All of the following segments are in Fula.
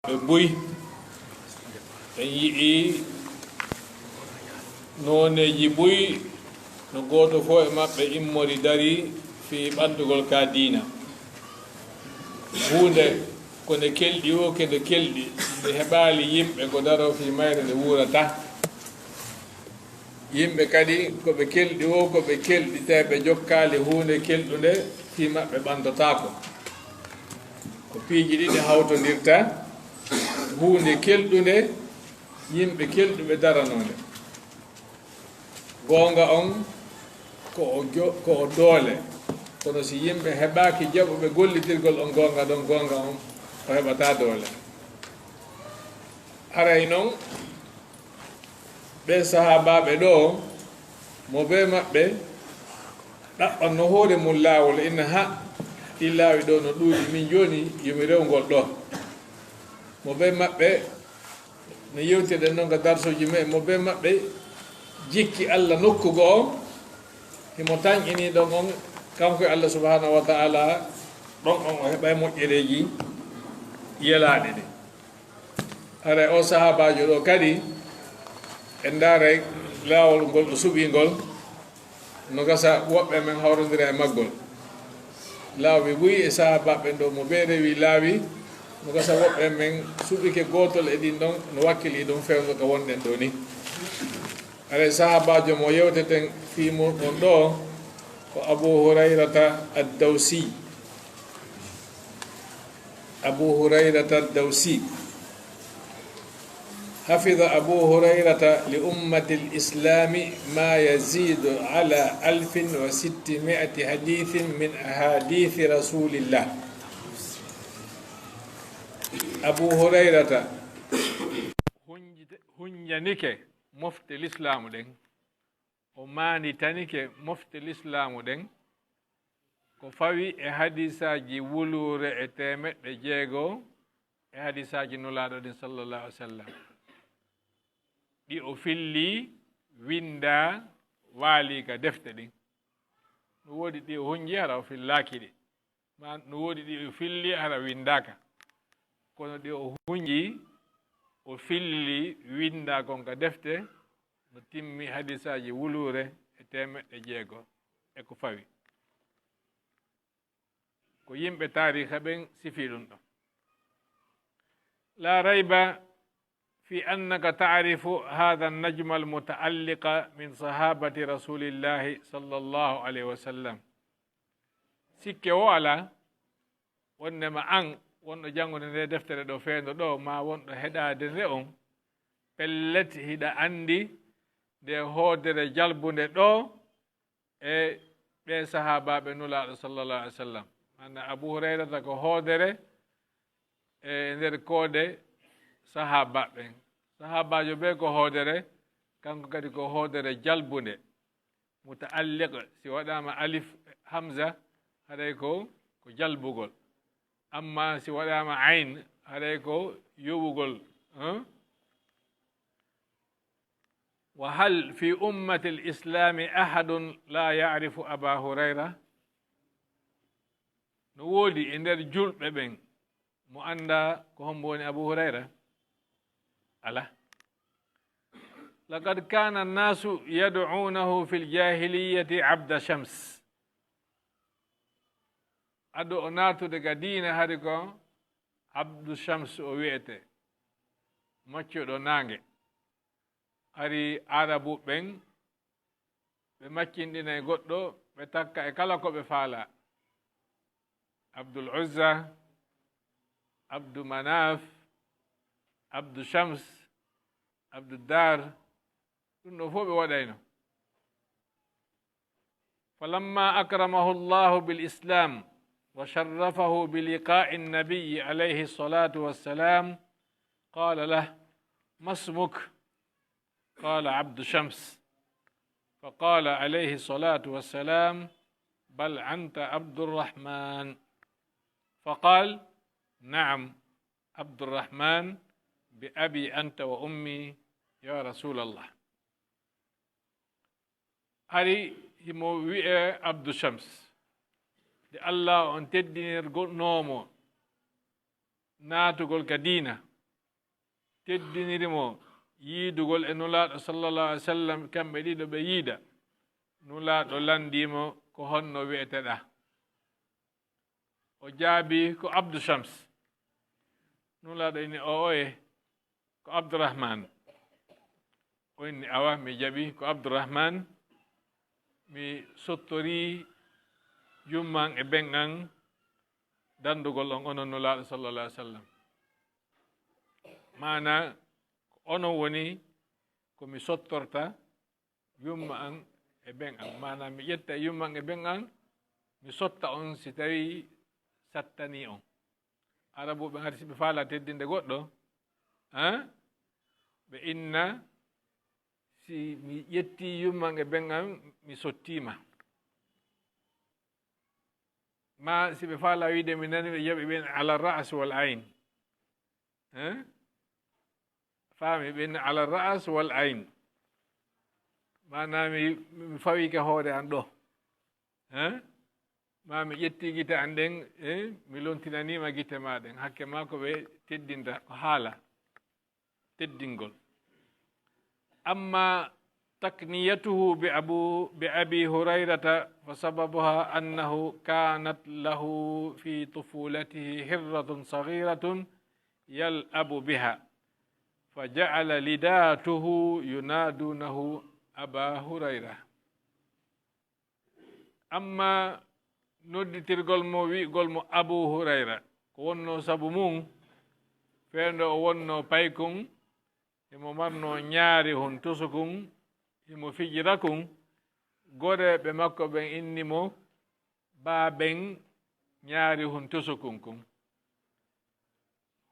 ɓe buy ɓe yi'i noneji buy no goto fof e maɓɓe immori dari fi ɓantugol ka diina hunde kone kelɗi o kede kelɗi nde heɓali yimɓe ko daro fi mayre nde wurata yimɓe kadi koɓe kelɗi o koɓe kelɗi tawi ɓe jokkali hunde kelɗude fi maɓɓe ɓantotako ko piiji ɗiɗi hawtodirta hunde kelɗude yimɓe kelɗuɓe daranode gonga on ko o doole kono si yimɓe heɓaki jaɓuɓe gollitirgol on gonga ɗon gonga on o heɓata doole haray noon ɓe sahabaɓe ɗo mo be maɓɓe ɗaɓɓanno hoore mum laawol ina ha ɗi laawi ɗo no ɗuuɗi min joni yomi rewgol ɗo mo be maɓɓe no yewtiɗen noon ko darsoji mumen mo be maɓɓe jikki Allah nokkugo o himo tañƴini ɗon on kanko e Allah subhanahu wa ta'ala ɗon on o heɓay moƴƴereji yelaɗe ɗe haray o sahabajo ɗo kadi en daaray laawol ngol ɗo suɓingol no gasa woɓɓe men hawrodira e maggol laawɓe buyi e sahabaɓe ɗo mo ɓe rewi laawi no gasa woɓɓe men suɓike gotol e ɗin ɗon no wakkili ɗum fewno ko wonɗen ɗo ni aɗa sahabajo mo yewteten fimo on ɗo ko Abu Hurayrata ad-Dawsi حفظ أبو هريرة لأمة الإسلام ما يزيد على 1600 حديث من أحاديث رسول الله أبو هريرة hunjanike mofte l'islamu ɗen o manitanike mofte l'islamu ɗen ko fawi e hadisaji wulure e temeɗɗe jeego e hadisaji nulaɗo ɗin sallallahu alaihi wa sallam ɗi o filli winda waali ka defte ɗin no woodi ɗi o hunji hara o fillaki ɗi ma no woodi ɗi o filli hara windaka kono ɗi o hunji o filli winda kon ka defte no timmi hadisaji wulure e temeɗɗe jeego e ko fawi ko yimɓe tariha ɓen sifi ɗum ɗo la rayba في أنك تعرف هذا النجم المتعلق من صحابة رسول الله صلى الله عليه وسلم سكي وعلا وإنما أن wonɗo janngude nde deftere ɗo feendo ɗo ma wonɗo heɗade nde on pellet hiɗa anndi nde hoodere jalbunde ɗo e ɓe sahabaɓe nulaaɗo sallallahu alih wa sallam manna Abu Hurayrata ko hoodere e nder koode sahabaɓe sahabajo ɓe ko hoodere kanko kadi ko hoodere jalbunde mutaalliq si waɗama alif hamza haɗay ko jalbugol amma si waɗama ayn haɗay ko yoɓugol wa hal fi ummati l-islami ahadun la ya'rifu aba hurayra no woodi e nder julɓe ɓen mo anda ko hombo woni Abu Hurayra ala laqad kana annasu yad'unahu fi ljahiliyati abda shams aɗo o natude ga diina hari ko abdu shams o wiyete maccuɗo nangue hari arabu ɓen ɓe maccinɗina e goɗɗo ɓe takka e kala ko ɓe faala Abdul Uzza Abdu Manaf Abdu Shams Abdu Dar ɗum ɗo fof ɓe waɗayno falamma akramahu llahu bil islam wa sharrafahu bi liqa'i nnabiyi alayhi salatu wassalam qala lah ma smuk qala Abdu Shams فقال عليه الصلاة والسلام بل أنت عبد الرحمن فقال نعم عبد الرحمن بأبي أنت وأمي يا رسول الله هاري himo wi'e Abdu Shams de Allah on teddinirgol noomo naatugol ka diina teddinirimo yiidugol e nulaaɗo sallallahu alaihi wasallam kamɓe ɗiɗo ɓe yiida nulaaɗo landimo ko honno wi'eteɗa o jaabi ko Abdou Shams nulaaɗo inni o oye ko Abdourahman o inni awa mi jaɓi ko Abdourahman mi sottori jumman e ben'an dandugol on onon nulaaɗo sallallahu alaihi wasallam mana onon woni komi sottorta yumma an e ben'an mana mi ƴetta yumman e ben'an mi sotta on si tawi sattani on arabu ɓe ngati si ɓe faala teddinde goɗɗo ɓe inna si mi ƴetti yumman e ben'an mi sottima ma si ɓe faala wiide mi nani ɓe jaɓi ɓen ala ras wal ayn faami ɓen ala ras wal ayn mana mi fawike hoore an ɗo ma mi ƴetti gite an ɗen mi lontinanima gite maɗen hakke ma ko ɓe teddinta ko haala teddingol amma takniyatuhu bi abi hurayrata fa sababuha annahu kanat lahu fi tufulatihi hirratun saghiratun yal'abu biha fa ja'ala lidatuhu yunadunahu aba hurayra amma nodditirgol mo wi'gol mo abu hurayra ko wonno sabu mum feendo o wonno paykon emo marno ñaari hon tosukon emo fijira kon goreɓe makko ɓen innimo baaɓen ñaari hon tosukon kon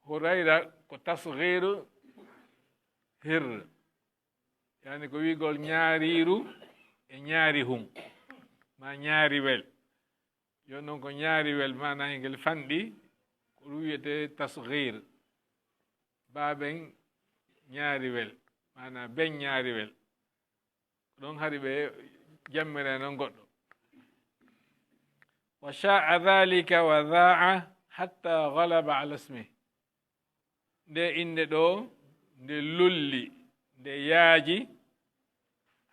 hurayra ko tasgiru hir yani ko wi'gol ñaariru e ñaari hum ma ñaari wel yo noon ko ñaari wel mana ngel fanɗi ko ɗum wiyete tasgir baaɓen ñaari wel mana ben ñaari wel ɗon hari ɓe jammire noon goɗɗo wa sha'a dhalika wa dha'a hatta ghalaba ala ismi nde inde ɗo nde lolli nde yaaji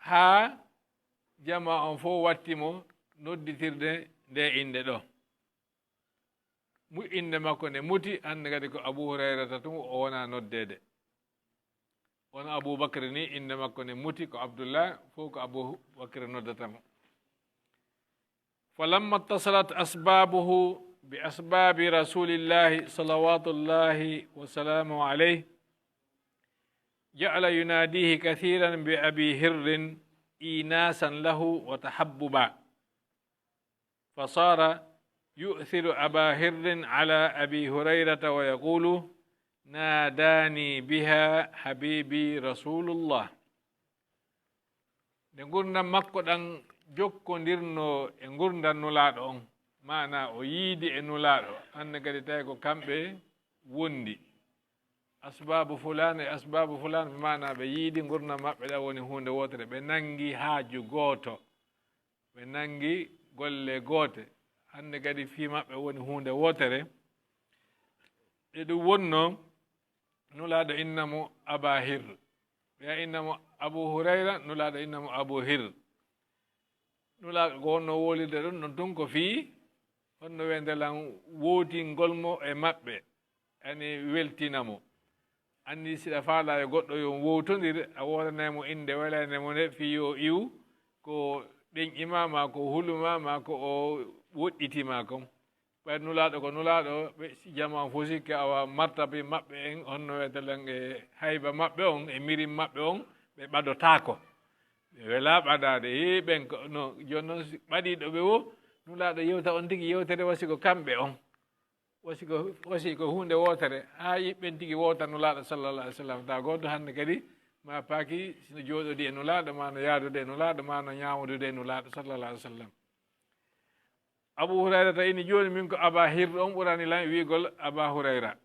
ha jama on fof wattimo nodditirde nde inde ɗo mu inde makko nde muti hande kadi ko Abu Hurayrata tum o wona noddede wona Aboubacry ni inde makko nde muti ko Abdullah fof ko Aboubacry noddatamo falamma ittasalat asbabuhu bi asbabi rasulillahi salawatullahi wa salamu alayhi ja'ala yunadihi kathiran bi abi hirrin inasan lahu wa tahabbuba فصار يؤثر أبا هر على أبي هريرة ويقول ناداني بها حبيبي رسول الله nde gurdam makko ɗan jokkodirno e gurdam nulaaɗo on mana o yiidi e nulaaɗo hande kadi tawi ko kamɓe wondi asbabu fulan e asbabu fulan mana ɓe yiidi gurdam maɓɓe ɗa woni hunde wotere ɓe nangi haaju gooto ɓe nangi golle goote hande kadi fi maɓɓe woni hunde wotere e ɗum wonno nulaaɗo innamo aba hir ɓeya innamo Abu Hurayra nulaaɗo innamo Abu hir nulaaɗo ko wonno wolirde ɗon non tun ko fii honno wendelan wootingolmo e maɓɓe ani weltinamo anndi siɗa faala e goɗɗo yo wowtodir a woranaymo inde walanemo nde fi yo iw ko ɗen imama ko hulumama ko o woɗɗitima kom ɓay nulaaɗo ko nulaaɗo ɓe jama fo sikke awa martabi maɓɓe en honno wetelan e hayba maɓɓe on e mirim maɓɓe on ɓe ɓaɗotako ɓe wela ɓaɗade ɓen ko no joni noon ɓaɗiɗo ɓe wo nulaaɗo yewta on tigi yewtere wasi ko kamɓe on wasi ko hunde wotere ha yiɓɓen tigi wota nulaaɗo sallallah alih w sallam ta goto hande kadi ma paaki sino jooɗodi e nulaaɗo ma no yaadude e nulaaɗo ma no ñamudude e nulaaɗo sallallah alih w sallam Abu Hurayra ta ini joni min ko aba hir on ɓurani lan wiigol aba hurayra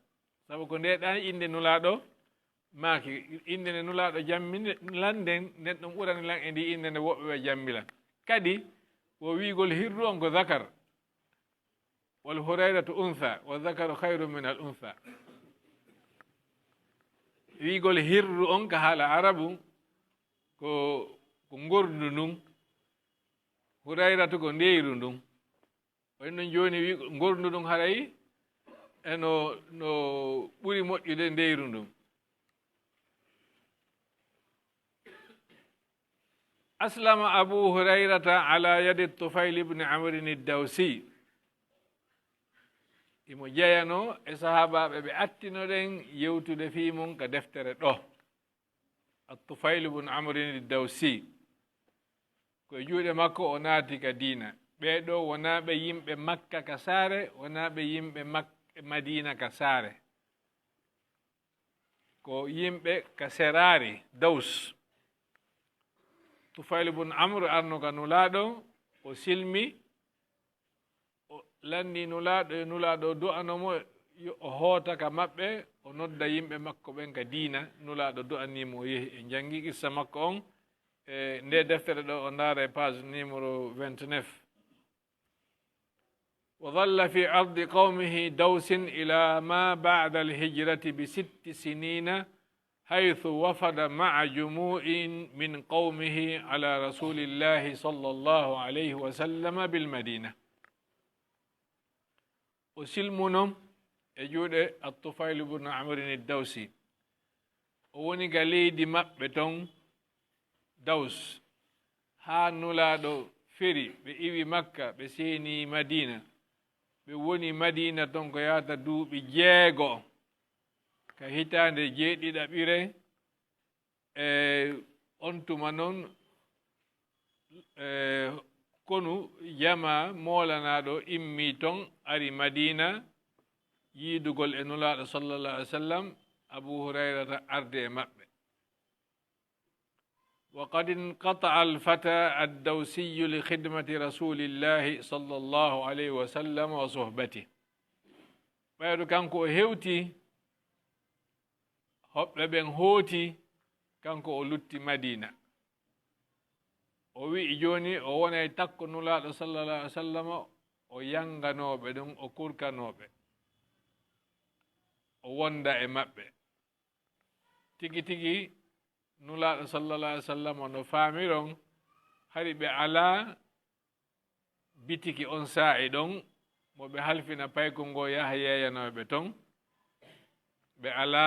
sabu ko ndeɗani inde nulaaɗo maaki inde nde nulaaɗo jamminde landen nden ɗum ɓurani lan e ndi inde nde woɓɓe ɓe jammilan kadi wo wiigol hirru on ko zakar wal hurayratu untha wa zakaru hayru min al untha wiigol hirru on ka haala arabu ko ngordu ndun hurayrata ko ndeyru ndun wayno joni wi ngordu ndun haray eno no ɓuri moƴƴude ndeyru ndun أسلم أبو هريرة على يد الطفيل بن عمرو الدوسي imo jeyano e sahabaɓe ɓe attinoɗen yewtude fi mum ka deftere ɗo الطفيل بن عمرو الدوسي koye juuɗe makko o naati ka diina ɓeɗo wonaɓe yimɓe makka ka saare wonaɓe yimɓe madina ka saare ko yimɓe ka serari daws Tufayl ibn Amr arno ka nulaɗo o silmi o lanni nulaɗo du'anomo o hoota ka maɓɓe o nodda yimɓe makko ɓen ka diina nulaɗo du'animo o yehi e jangi qissa makko on e nde deftere ɗo o ndaara e page numéro 29 وظل في أرض قومه دوس إلى ما بعد الهجرة ب6 سنين حيث وفد مع جموع من قومه على رسول الله صلى الله عليه وسلم بالمدينة وسلمنهم يجود الطفيل بن عمرو الدوسي owoni ga leydi maɓɓe ton daws ha nulaɗo feri ɓe iwi makka ɓe seeni madina ɓe woni madina ton ko yahata duuɓi 6 ka hitande 7 e on tuma noon konu jama molanaɗo immi ton ari madina yiidugol e nulaɗo sallallah alih w sallam abu hurayrata arde e maɓɓe وقد انقطع الفتى الدوسي لخدمة رسول الله صلى الله عليه وسلم وصحبته ɓayɗo kanko o hewti hoɓɓe ɓen hooti kanko o lutti madina o wi'i joni o wonay takko nulaɗo sallallah alih w sallam o yanganoɓe ɗum o kurkanoɓe o wonda e maɓɓe tigi tigi nulaɗo sallallah alih w sallam no faamiron hari ɓe ala bitiki on saa'i ɗon mo ɓe halfina payko ngo yaha yeyanoɓe ton ɓe ala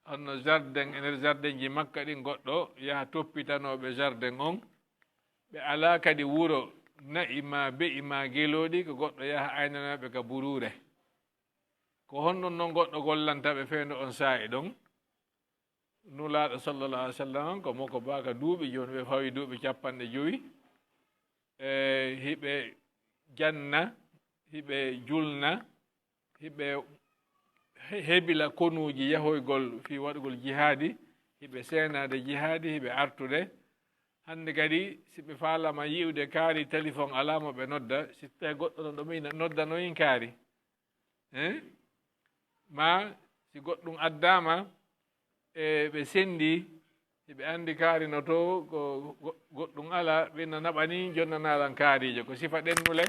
honno jardin e nder jardin ji makka ɗi goɗɗo yaha toppitanoɓe jardin on ɓe ala kadi wuro na'i ma be'i ma geloɗi ko goɗɗo yaha aynanaɓe ka burure ko honɗon noon goɗɗo gollantaɓe feendo on saa'i ɗon nulaɗo sallallah alih w sallam ko moko baka duuɓi joni ɓe fawi duuɓi 50 e hiɓe janna hiɓe julna hiɓe heɓila konuji yahoygol fi waɗugol jihadi hiɓe senade jihadi hiɓe artude hande kadi siɓe falama yiwde kaari téléphone alamo ɓe nodda si tawi goɗɗo ɗon ɗomi noddanoyin kaari ma si goɗɗum addama e ɓe sendi hiɓe andi kaari no to ko goɗɗum ala ɓinna naɓani jonnanalan kaarijo ko sifa ɗennule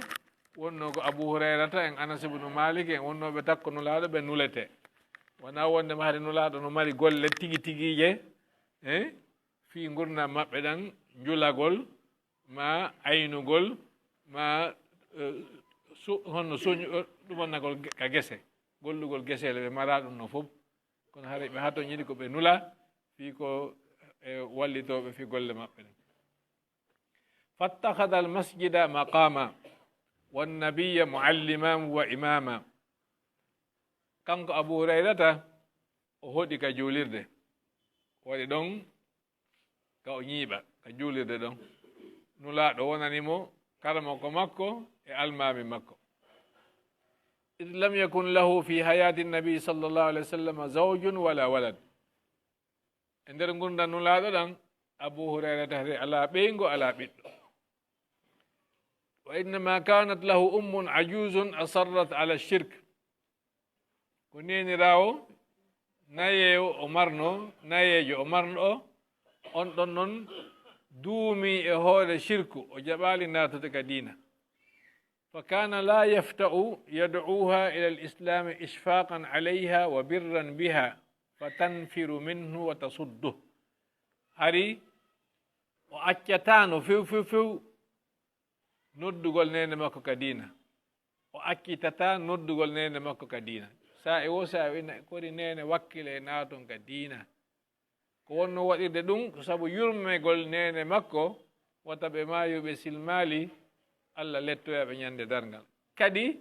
wonno ko abou hurayrata en anas ibnu malik en wonnoɓe takko nulaɗo ɓe nulete wona wondema haade nulaɗo no mari golle tigi tigije fi gurdam maɓɓe ɗan julagol ma aynugol ma honno soñu ɗumannagol ka gese gollugol gesele ɓe mara ɗum no fof kono haare ɓe haton yiɗi ko ɓe nula fi ko e wallitoɓe fi golle maɓɓe ɗen fattahada al masjida maqama wannabiya mualliman wa imama kanko abou hurayrata o hoɗi ka juulirde waɗi ɗon ka o ñiiɓa ka juulirde ɗon nulaaɗo wonanimo karamo ko makko e almami makko id lam yakun lahu fi hayati nabi sallllahu alih wa sallam zawjun wala walad e nder gurdam nulaaɗo ɗan abou hurayrata hade ala ɓeygo ala ɓiɗɗo wa innama kanat lahu ummun ajuzun asarrat ala shirk ko nenirawo nayeyo o marno nayejo o marno o on ɗon noon duumi e hoore shirku o jaɓali natude ka diina fa kana la yafta'u yad'uha ila l islami ishfaqan alayha wa birran biha fatanfiru minhu wa tasudduh. Hari o accatano few noddugol nene makko ka diina, o akkitata noddugol nene makko ka diina. Sa e wo sa wina kodi nene wakkile e naaton ka diina, ko wonno waɗirde ɗum ko sabu yurmegol nene makko wata ɓe mayuɓe silmali Allah lettoyaɓe ñande dargal. Kadi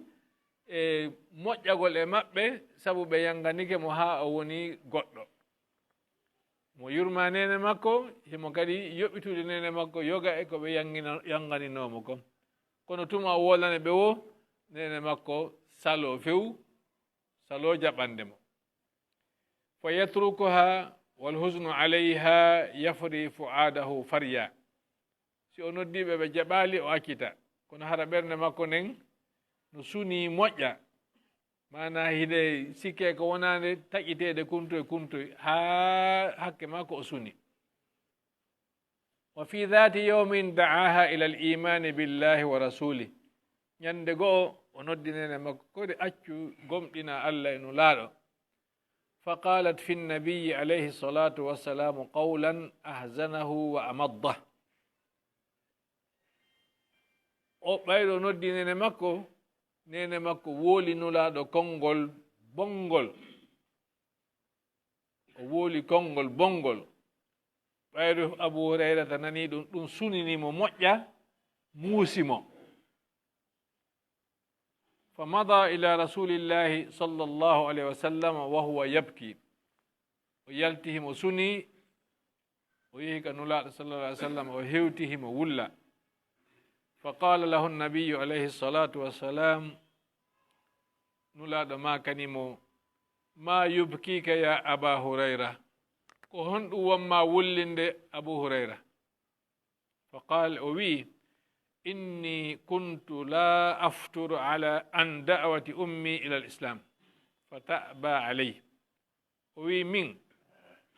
e moƴƴagol e maɓɓe sabu ɓe yanganike mo ha o woni goɗɗo mo yurma nene makko, himo kadi yoɓitude nene makko yoga e ko ɓe yanganinomo kon. Kono tuma o wolane ɓe wo nene makko salo few, salo jaɓande mo. Fa yatrukuha wal husnu alayha yafri fuadahu farya. Si o noddiɓe ɓe jaɓali o accita, kono hara ɓernde makko nden no suni moƴƴa, mana hiɗe sikke ko wonande taƴitede kumtoye ha hakke makko o suni. Wa fi dhati yawmin da'aha ila al-imani billahi wa rasuli. Ñande go'o o noddinene makko kodi accu gomɗina Allah e nulaaɗo. فقالت في النبي عليه الصلاة والسلام قولا أحزنه وأمضه. o ɓayɗo noddi nene makko wooli nulaaɗo konngol bongol, o wooli konngol bongol. ɓayɗo Abu Hurayrata nani ɗum suninimo moƴƴa, muusimo. فمضى إلى رسول الله صلى الله عليه وسلم وهو يبكي. ويلتهم وسني ويهك نلاء صلى الله عليه وسلم وهوتهم ولا. فقال له النبي عليه الصلاة والسلام نلاء ما كنمو ما يبكيك يا أبا هريرة، كهن وما ولند أبو هريرة. فقال أوي إني كنت لا أفتر على أن دعوة أمي إلى الإسلام فتأبى عليه. وي من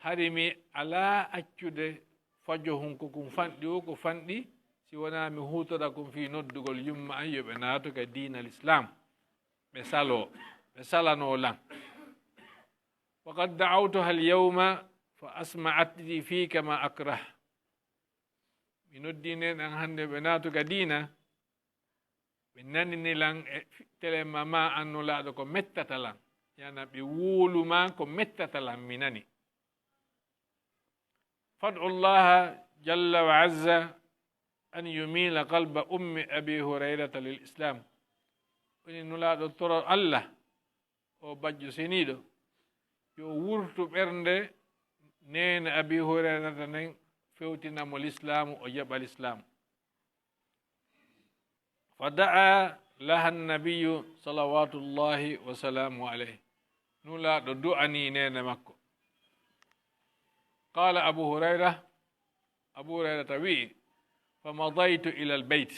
هرمي على أجد فجهن كم فندي وكم فندي سوانا مهوت لكم في ندقل يوم أيوب ناتك دين الإسلام بسالة نولا. وقد دعوتها اليوم فأسمعتني فيك ما أكره. mi noddinen an hande ɓe naatuga diina ɓe naninilan e fittele ma annulaaɗo ko mettatalan, yana ɓe wuuluma ko mettatalan mi nani. fad'u llaha jalla wa azza an yumila qalba ummi abi hurayrata lil islam. woni nulaaɗo toro Allah o bajjo seniiɗo yo wurtu ɓernde nene abi hurayrata nden fewtinamo l'islamu o jaɓa l'islamu. fa da'a laha nabiyu salawatullahi wa salamu alayhi. nulaaɗo du'ani nene makko. qala abu hurayrata wi'i famadaytu ila albeyt,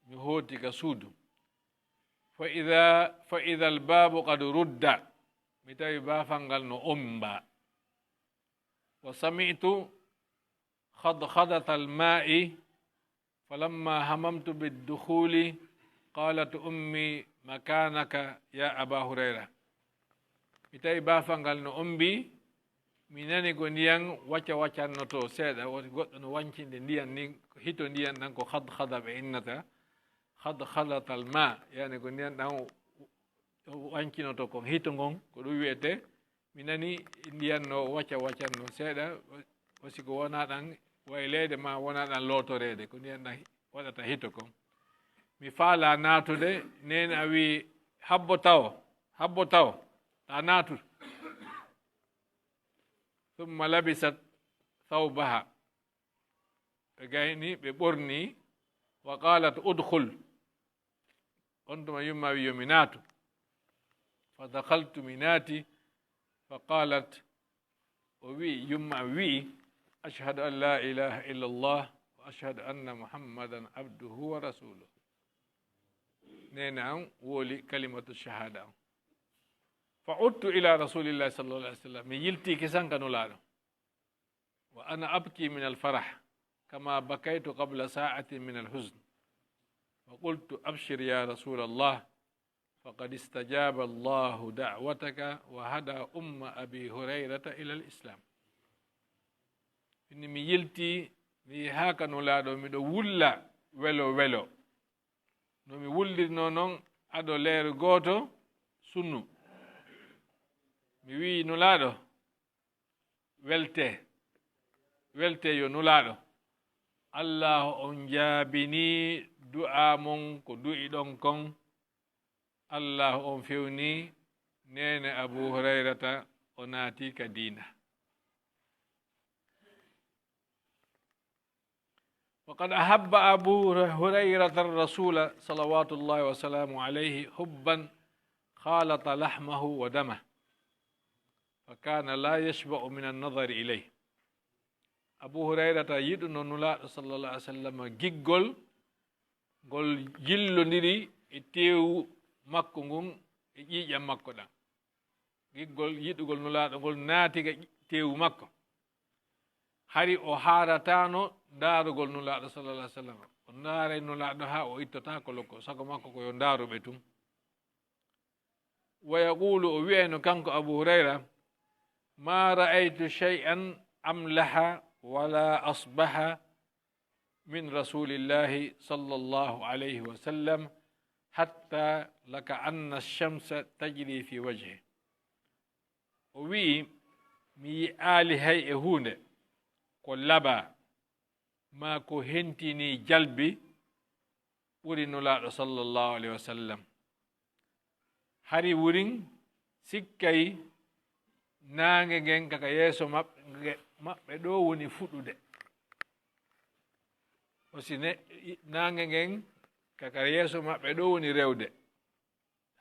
mi hooti ka suudu. fa ida albabu qad rudda, mi tawi baafal ngal no omba. wa sami'tu خضخضة الماء فلما هممت بالدخول قالت أمي مكانك يا أبا هريرة. متى بافنغال نو أمبي minani ko ndiyan waccanno to seeɗa woti goɗɗo no wancinde ndiyan ni hito ndiyan ɗan ko khadkhada ɓe innata khadkhadatal ma, yani ko ndiyan ɗan wancinoto kon hito ngon ko ɗum wiyete. mi nani ndiyan no waccanno seeɗa wasi ko wona ɗan waylede ma wona ɗan lotorede, ko ndiyan ɗan waɗata hito kon. mi faala natude, nene a wi habbo taw ta natu. ثم لبست ثوبها بغيني ببرني وقالت ادخل، أنتم يما يمنات. فدخلت مناتي فقالت وي يما وي أشهد أن لا إله إلا الله وأشهد أن محمدا عبده ورسوله. نينا ولي كلمة الشهادة. فعدت إلى رسول الله صلى الله عليه وسلم من يلتي كسان كانوا لانو وأنا أبكي من الفرح كما بكيت قبل ساعة من الحزن. فقلت أبشر يا رسول الله فقد استجاب الله دعوتك وهدى أبي هريرة إلى الإسلام إني مي يلتي mi haka nulaɗo miɗo wulla welo welo no mi wullirno noon aɗo leer gooto sunnu mi wi nulaɗo welte yo nulaɗo allah on jaabini du'a mon ko du'iɗon kon allah on fewni nene abu hurairata o naati ka diina وقد أحب أبو هريرة الرسول صلوات الله وسلامه عليه حبا خالط لحمه ودمه فكان لا يشبع من النظر إليه أبو هريرة يدن نلا صلى الله عليه وسلم جيغول gol jillondiri e teewu makko ngon e ƴiiƴam makko ɗan giggol yiɗugol nulaaɗo ngol naatiga teewu makko hari o haaratano ndaarugol nulaaɗo sallallah alih sallam o ndaaray nulaaɗo ha o ittata ko lokko sago makko ko yo ndaaruɓe tum wa yaqulu o wiyayno kanko abu hurayra ma ra'aytu shay'an amlaha wala asbaha من رسول الله صلى الله عليه وسلم حتى لكأن الشمس تجري في وجهه وي مي آلي هاي هونde ko laba ma ko hentini jalbi ɓuri nulaaɗo sallallahu alaihi wasallam hari wurin sikkay naange ngen kaka yeeso maɓɓe ɗo woni fuɗude aussi naange ngen kaka yeeso maɓɓe ɗo woni rewde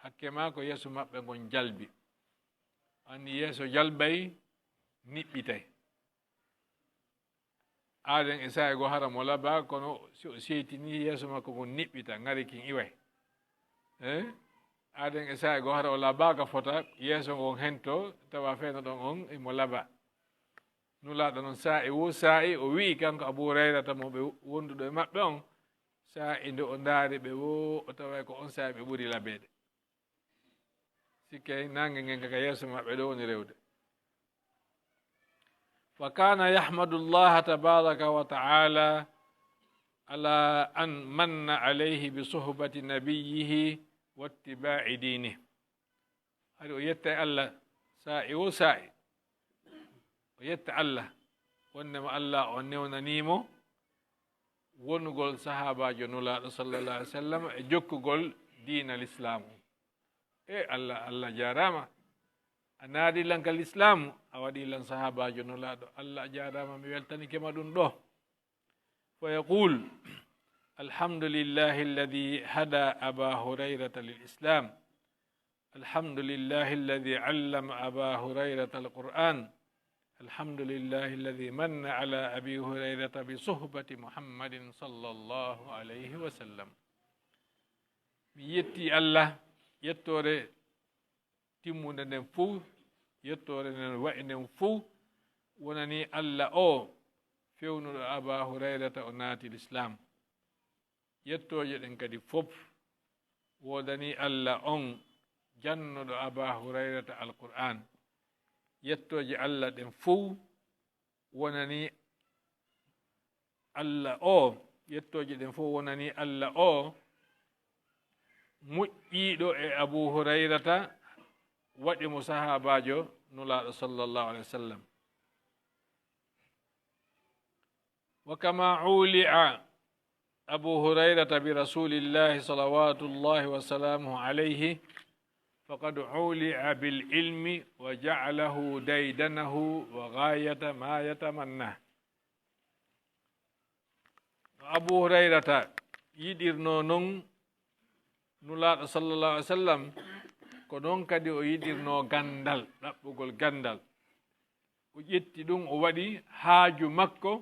hakke ma ko yeeso maɓɓe ngon jalbi anni yeeso jalbay niɓɓitay aaden e sa'i go hara mo laba kono si o seytini yeeso makko ngon niɓɓita ngari kin iway aaden e sa'i go hara o labaka fota yeeso ngon hento tawa feeno ɗon on emo laba nulaaɗo noon sa'i wo sa'i o wi'i kanko abu hurayrata mo ɓe wonduɗo e maɓɓe on sa'i nde o ndaari ɓe wo o taway ko on sa'i ɓe ɓuri labeede sikkay nange ngen kaka yeeso maɓɓe ɗo woni rewde wa kana yahmadu llaha tabaraka wa ta'ala ala an manna alayhi bi suhbati nabiyihi wa ittiba'i dinih hari o yettay allah sa'i wo sa'i o yetta allah wonnema allah o newnanimo wonugol sahabajo nulaaɗo sallallah alih w sallam e jokkugol diina l'islamu allah jarama a naadilankal islamu a waɗilan sahabajo nulaaɗo allah jarama mi weltanikema ɗum ɗo fa yaqul alhamdulillahi alladi hada aba hurayrata lil islam alhamdulillahi alladi allama aba hurayrata alquran الحمد لله الذي من على أبي هريرة بصحبة محمد صلى الله عليه وسلم يتي الله يتوري تيمون نفو يتوري نوائن فو ونني الله أو فيون أبا هريرة وناتي الإسلام يتوري نكدي فوب ودني الله أن جنة أبا هريرة القرآن yettoje allah ɗen fof wonani allah o yettoje ɗen fof wonani allah o moƴƴiɗo e abu hurayrata waɗi mo sahabajo nulaaɗo sallallahu alaihi wa sallam wa kama uli'a abu hurayrata bi rasulillahi salawatullahi wa salamuhu alayhi فقد علع بالعلم وجعله ديدنه وغاية ما يتمناه أبو هريرة يديرنو نون نولاد صلى الله عليه وسلم كنون كدي يديرنو غندال ربغول غندال وجيتي دون وادي حاجو مكو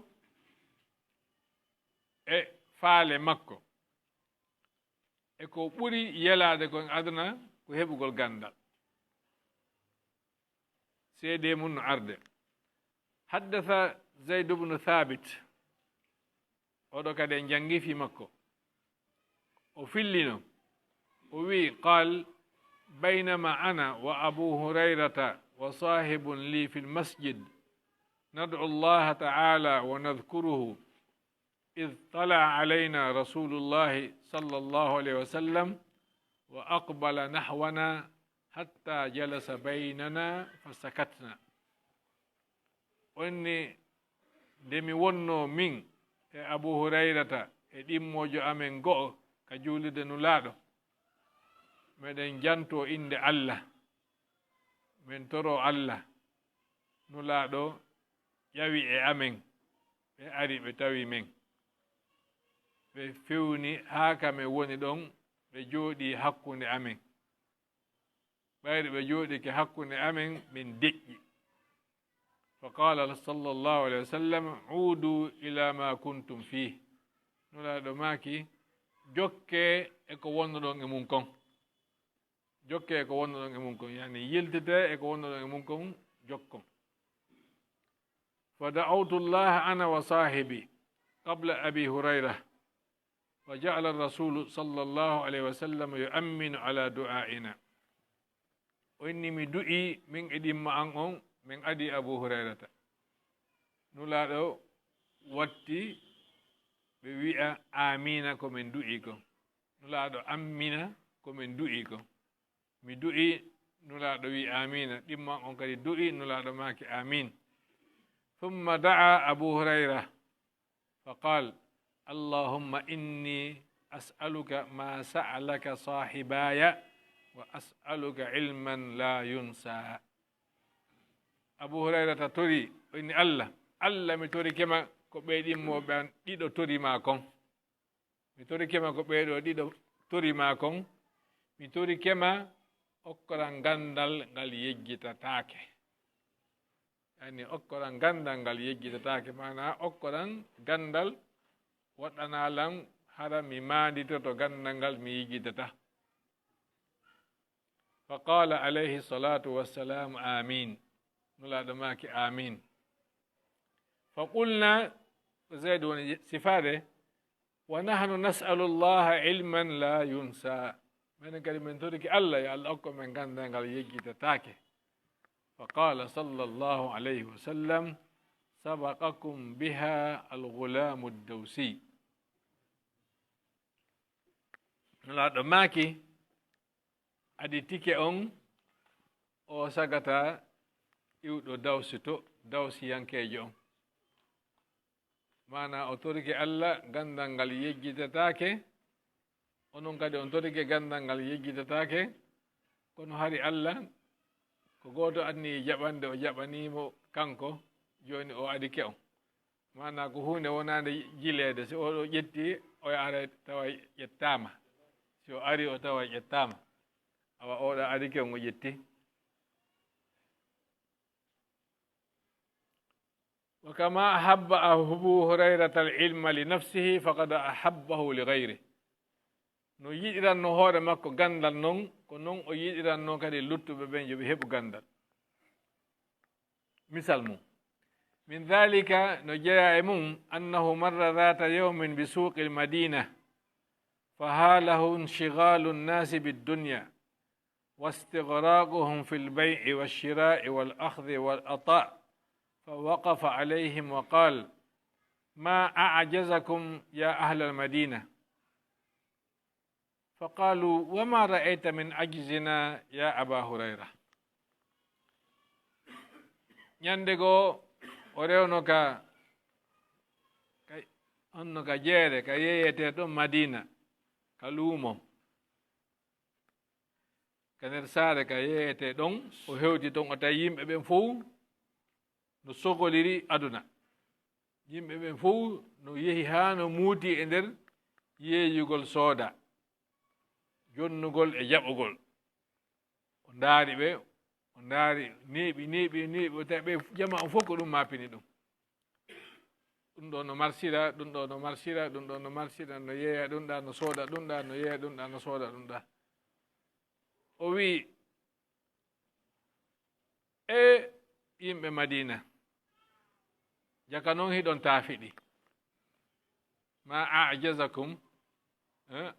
e faale makko e ko ɓuri yelade kon aduna ko heɓugol gandal seede mum no arde haddatha zayd bnu thabit oɗo kadi en jangi fi makko o fillino o wi qal بينما أنا وأبو هريرة وصاحب لي في المسجد ندعو الله تعالى ونذكره إذ طلع علينا رسول الله صلى الله عليه وسلم وأقبل نحونا حتى جلس بيننا فسكتنا. وإني دمي ونو من أبو هريرة ɗimmojo amen go'o ka juulide nulaaɗo meɗen janto inde Allah min toro Allah nulaaɗo ƴawi e amen ɓe ari ɓe tawi men ɓe fewni haa kame woni ɗon ɓe jooɗi hakkunde amen ɓayri ɓe jooɗike hakkunde amen min deƴƴi fa qala sallallahu alayhi wa sallam uudu ila ma kuntum fih nulaaɗo maaki jokke eko wonno ɗon e mum kon jokke eko wonno ɗon e mum kon yani yiltete eko wonno ɗon e mum kon jokkon fa da'awtu llaha ana wa sahibi qabla abi hurayra wa ja'ala ar-rasulu sallallahu alayhi wa sallam yu'amminu ala du'a'ina o inni mi du'i min e ɗimma an on min adi abu hurayrata nulaaɗo watti ɓe wi'a amina komin du'i ko nulaaɗo ammina komin du'i ko mi du'i nulaaɗo wi amina ɗimma on kadi du'i nulaaɗo maaki amin ثم دعا أبو هريرة فقال اللهم إني أسألك ما سألك صاحباي وأسألك علما لا ينسى أبو هريرة توري إني الله mi tori kema ko ɓeyɗimmoɓe an ɗiɗo torima kon mi tori kema ko ɓeyɗo ɗiɗo torima kon mi tori kema okkoran gandal ngal yejjitatake yani okkoran gandal ngal yejjitatake mana okkoran gandal waɗanalan hara mi manditoto gandal ngal mi yejjitata fa qala alayhi salatu wassalam amin nulaɗo maki amin fa qulna زيد صفاته ونحن نسأل الله علما لا ينسى من قال من ترك الله يا الله أكو من كان قال يجي تتاكي فقال صلى الله عليه وسلم سبقكم بها الغلام الدوسي نلا ماكي adi tike on o sagata iwɗo dawsi yankejo on mana o torike Allah gandal ngal yejjitatake onon kadi on torike gandal ngal yejjitatake kono hari Allah ko goto anni jaɓande o jaɓanimo kanko joni o adike on mana ko hunde wonande jilede so oɗo ƴetti o ara tawa ƴettama si o ari o tawa ƴettama awa oɗo adike on o ƴetti وكما أحب أبو هريرة العلم لنفسه فقد أحبه لغيره no yiɗiranno hoore makko gandal noon ko noon o yiɗiranno kadi luttuɓe ɓen yo ɓe heɓu gandal misal mum min dhalika no jeeya e mum annahu marra dhata yawmin bi suqi lmadina fahalahu inshigalu nnasi biddunya واستغراقهم في البيع والشراء والأخذ والعطاء فوقف عليهم وقال ما أعجزكم يا أهل المدينة فقالوا وما رأيت من عجزنا يا أبا هريرة ñandego o rewno ka onno ka jeere ka yeyete ɗon madina ka luumo ka nder saare ka yeyete ɗon o hewti ɗon o tawi yimɓe ɓen fof no sogoliri aduna yimɓe ɓen fof no yehi haa no muuti e nder yeeyugol sooda jonnugol e jaɓugol o ndaari ɓe o ndaari neeɓi o tawi ɓe jama o fof ko ɗum maapini ɗum ɗum ɗo no marsira ɗum ɗo no marsira ɗum ɗo no marsira no yeeya ɗum ɗa no sooda ɗum ɗa no yeeya ɗum ɗa no sooda ɗum ɗa o wii e yimɓe madina jaka noon hiɗon taafiɗi ma ajazakum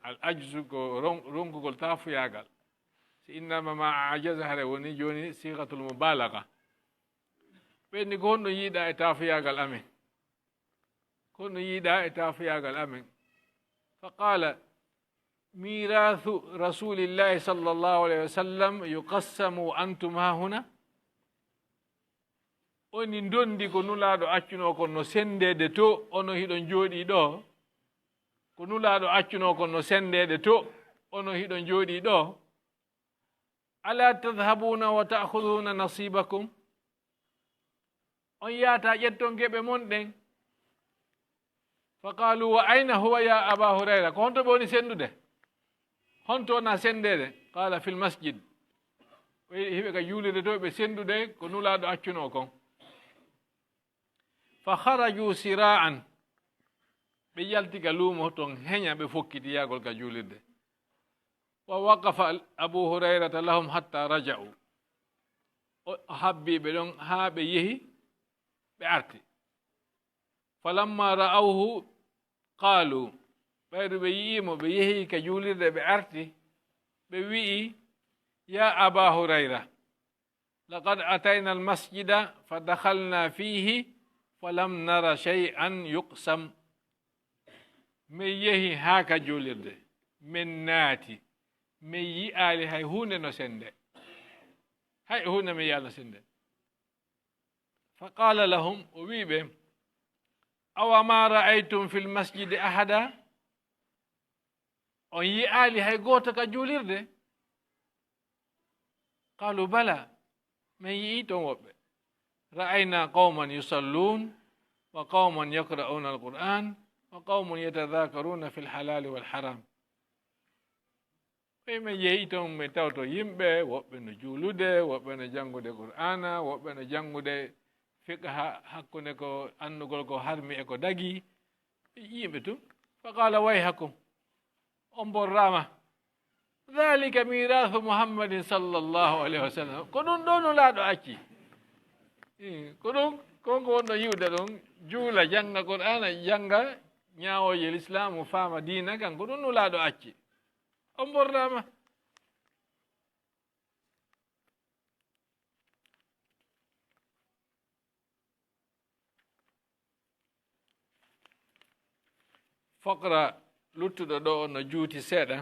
al ajzu ko ronkugol taafuyagal innama ma ajaza hare woni joni sigatul mubalaga ɓenni ko honno yiiɗa e tafoyagal amen ko honno yiiɗa e tafoyagal amen fa qala mirathu rasulillahi sallllahu alayhi wa sallam yuqassamu antum ha huna oni dondi ko nulaaɗo accuno kon no sendede to ono hiɗon jooɗi ɗo ko nulaaɗo accuno kon no sendede to ono hiɗon jooɗi ɗo ala tadhabuna wa ta'khuduna nasibakum on yaata ƴetton geɓe mon ɗen fa qalu wa ayna huwa ya aba hurayra ko honto ɓe woni sendude honto wona sendede qala fil masjid hiɓe ka juulide to ɓe sendude ko nulaaɗo accuno kon fa haraju sira'an ɓe yalti ka luumo ton heña ɓe fokkiti yagol ka juulirde wa waqafa abu hurayrata lahum hatta raja'u o habbiɓe ɗon haa ɓe yehi ɓe arti falamma ra'awhu qaalu ɓayru ɓe yi'imo ɓe yehi ka juulirde ɓe arti ɓe wi'i ya aba hurayra laqad atayna almasjida fa dakhalna fihi falam nara shay'an yuqsam min yehi haa ka juulirde min naati min yi'aali hay hunde no sende hay hunde min yi'a no sende fa qala lahum o wiiɓe awa ma ra'aytum fi lmasjidi ahada on yi'aali hay gooto ka juulirde qalu bala min yi'i ton woɓɓe ra'ayna qawman yusallun wa qawman yaqra'una alquran wa qawmun yatadhakaruna fi lhalali walharam ɓe min yehi ton min tawto yimɓe woɓɓe no juulude woɓɓe no janngude qur'ana woɓɓe no janngude fiqha hakkunde ko annugol ko harmi e ko dagi yimɓe tum fa qala wayhakum on borrama dhalika mirathu muhammadin sallllahu alayhi wa sallam ko ɗum ɗo no laaɗo acci ko ɗum konko wonɗo yiwde ɗon juula jannga qur'ana jannga ñaawoje l'islamu faama diina kan ko ɗum no laaɗo acci on borrama faqra luttuɗo ɗo no juuti seeɗa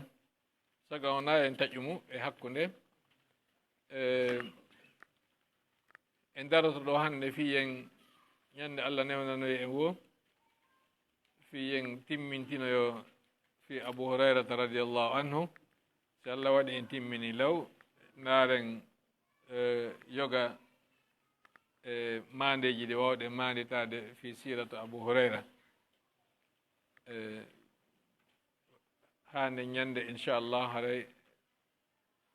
saga wona en taƴumu e hakkunde en daroto ɗo hannde fiyen ñande allah newnanoyi en wo fiyen timmintinoyo fi abu hurayrata radiallahu anhu si allah waɗi en timmini law naaren yoga mandeji ɗi wawɗe manditade fi siratu abu hurayra hande ñande inchallah haray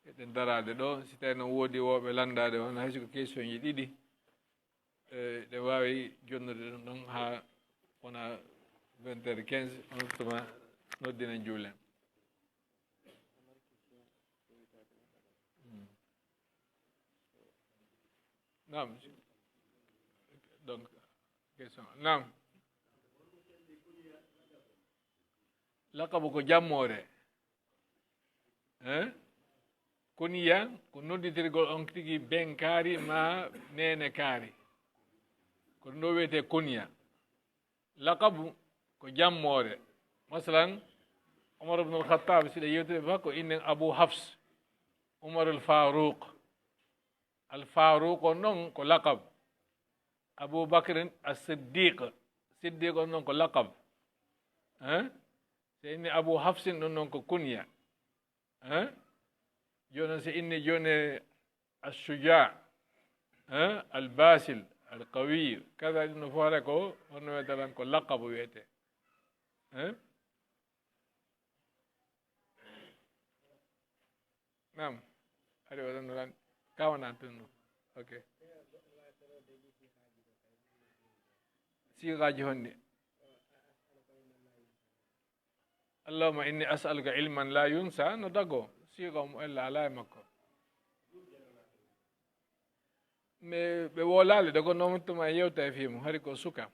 eɗen darade ɗo si tawi noon woodi woɓe landade on haysi ko question ji ɗiɗi ɗe wawi jonnude ɗum ɗon ha wona 20h15 on tuma noddinen juulen nam donc question nam lakabu ko jammore kuniya ko nodditirgol on tigi ben kaari ma nene kaari ko ɗum ɗo wiyete kuniya lakabu ko jammore masalan omar ibnu alkhatab siɗa yewtide ba ko innen abou hafs umar alfarouq on noon ko lakab aboubacrin asiddiq on noon ko lakab so inni abou hafsin ɗum noon ko kunya joni noon so inni joni assuja albasil alqawi kada ɗum no foore ko honno wiyetalan ko lakabu wiyete nam ari waɗannoran kawana tun no ok sigaji honɗi allahuma inni as'aluka ilman la yunsa no dago siga mo ella ala e makko mais ɓe wolali dago nomontuma yewta e fimo hari ko suka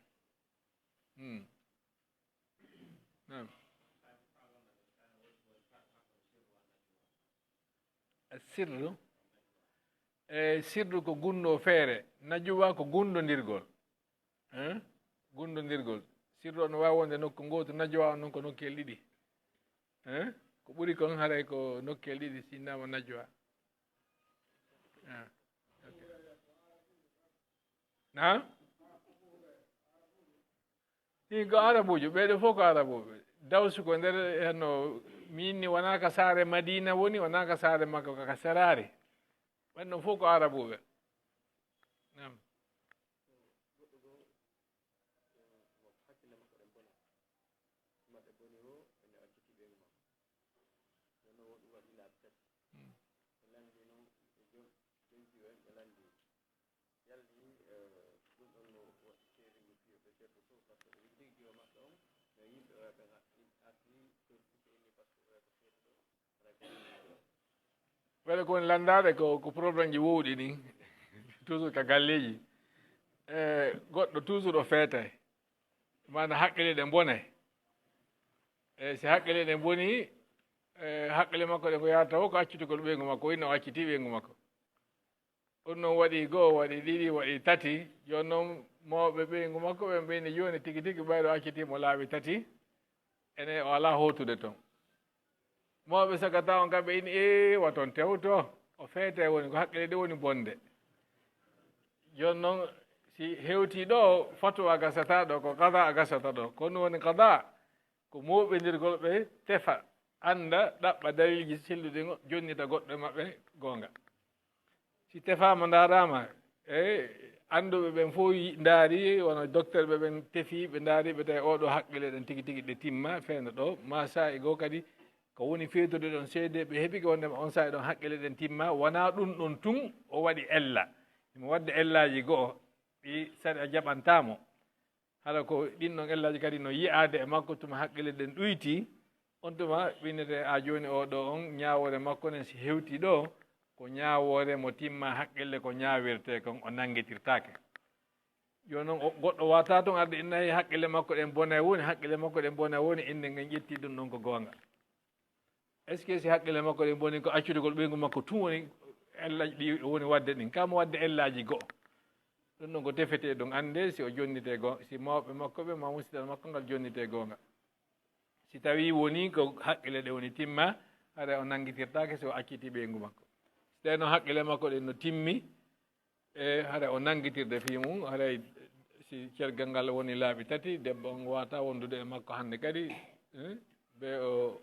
sirru sirru ko gunno feere najwa ko gundondirgol gundondirgol sirru no wawi wonde nokku goto najwa noon ko nokkel ɗiɗi ko ɓuri kon haray ko nokkel ɗiɗi sinnama najwa na ɗin ko arabujo ɓeɗo fof ko arabuɓe dawsu ko nder henno min ni wona ka saare madina woni wona ka saare makko kaka serare ɓanɗon fof ko arabuɓe nam waɗa kowoni landade ko probléme ji wowɗi ɗin toujours ka galleji goɗɗo toujours o feetay mana haqqille ɗe bonay e si haqqille ɗe boni haqqille makko ɗe ko yahata o ko accitugol ɓeygu makko o inno o acciti ɓeygu makko ɗum noon waɗi goho waɗi ɗiɗi waɗi tati joni noon mawɓe ɓeygu makko ɓe mbiyni joni tigui tigui ɓayɗo accitimo laaɓi tati ene o ala hotude toon mawɓe sagata on kamɓe ini waton tewto o feete woni ko haqqille ɗe woni bonde joni noon si hewti ɗo fatwa gasata ɗo ko kada gasata ɗo kono woni kada ko moɓedirgol ɓe tefa anda ɗaɓɓa dalilji selluɗi jonnita goɗɗo maɓɓe gonga si tefama darama anduɓe ɓen fof daari wono docteur ɓe ɓen tefi ɓe daari ɓe tawi oɗo haqqille ɗen tigui tigui ɗe timma feenda ɗo ma sa e goo kadi ko woni fewtude ɗon seede ɓe heeɓi ko wondema on sahi ɗon haqqille ɗen timma wona ɗum ɗon tun o waɗi ella imo wadde ellaji goho ɗi saɗa a jaɓantamo haɗa ko ɗin ɗon ellaji kadi no yiyade e makko tuma haqqille ɗen ɗuyti on tuma winnete a joni oɗo on ñawore makko nen si hewti ɗo ko ñawore mo timma haqqille ko ñawirte kon o nanguitirtake joni noon goɗɗo wata toon arde innayi haqqille makko ɗen bone woni haqqille makko ɗen bone woni inde ngen ƴetti ɗum ɗon ko gonga est ce que si haqqille makko ɗen boni ko accudugol ɓeygu makko tun woni ellaji ɗi woni wadde ɗin kamo wadde ellaji goho ɗum ɗon ko tefete ɗum ande si o jonnite gonga si mawɓe makko ɓe ma musidal makko ngal jonnite gonga si tawi woni ko haqqille ɗe woni timma haɗa o nanguitirtake so acciti ɓeygu makko si tawi noon haqqille makko ɗen no timmi haɗa o nanguitirde fi mum haɗay si cergal ngal woni laaɓi tati debbo on wata wondude e makko hannde kadi ɓe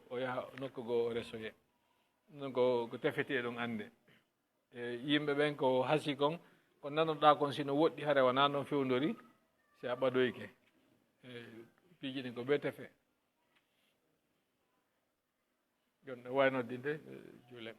o yaha nokku goo o resoye ɗum ko tefete ɗum ande yimɓe ɓen ko hasi kon ko nanoɗa kon sino woɗɗi haɗa wona noon fewdori si a ɓadoyke piiji ɗin ko ɓe tefe jon ɗo waynoddinde juulem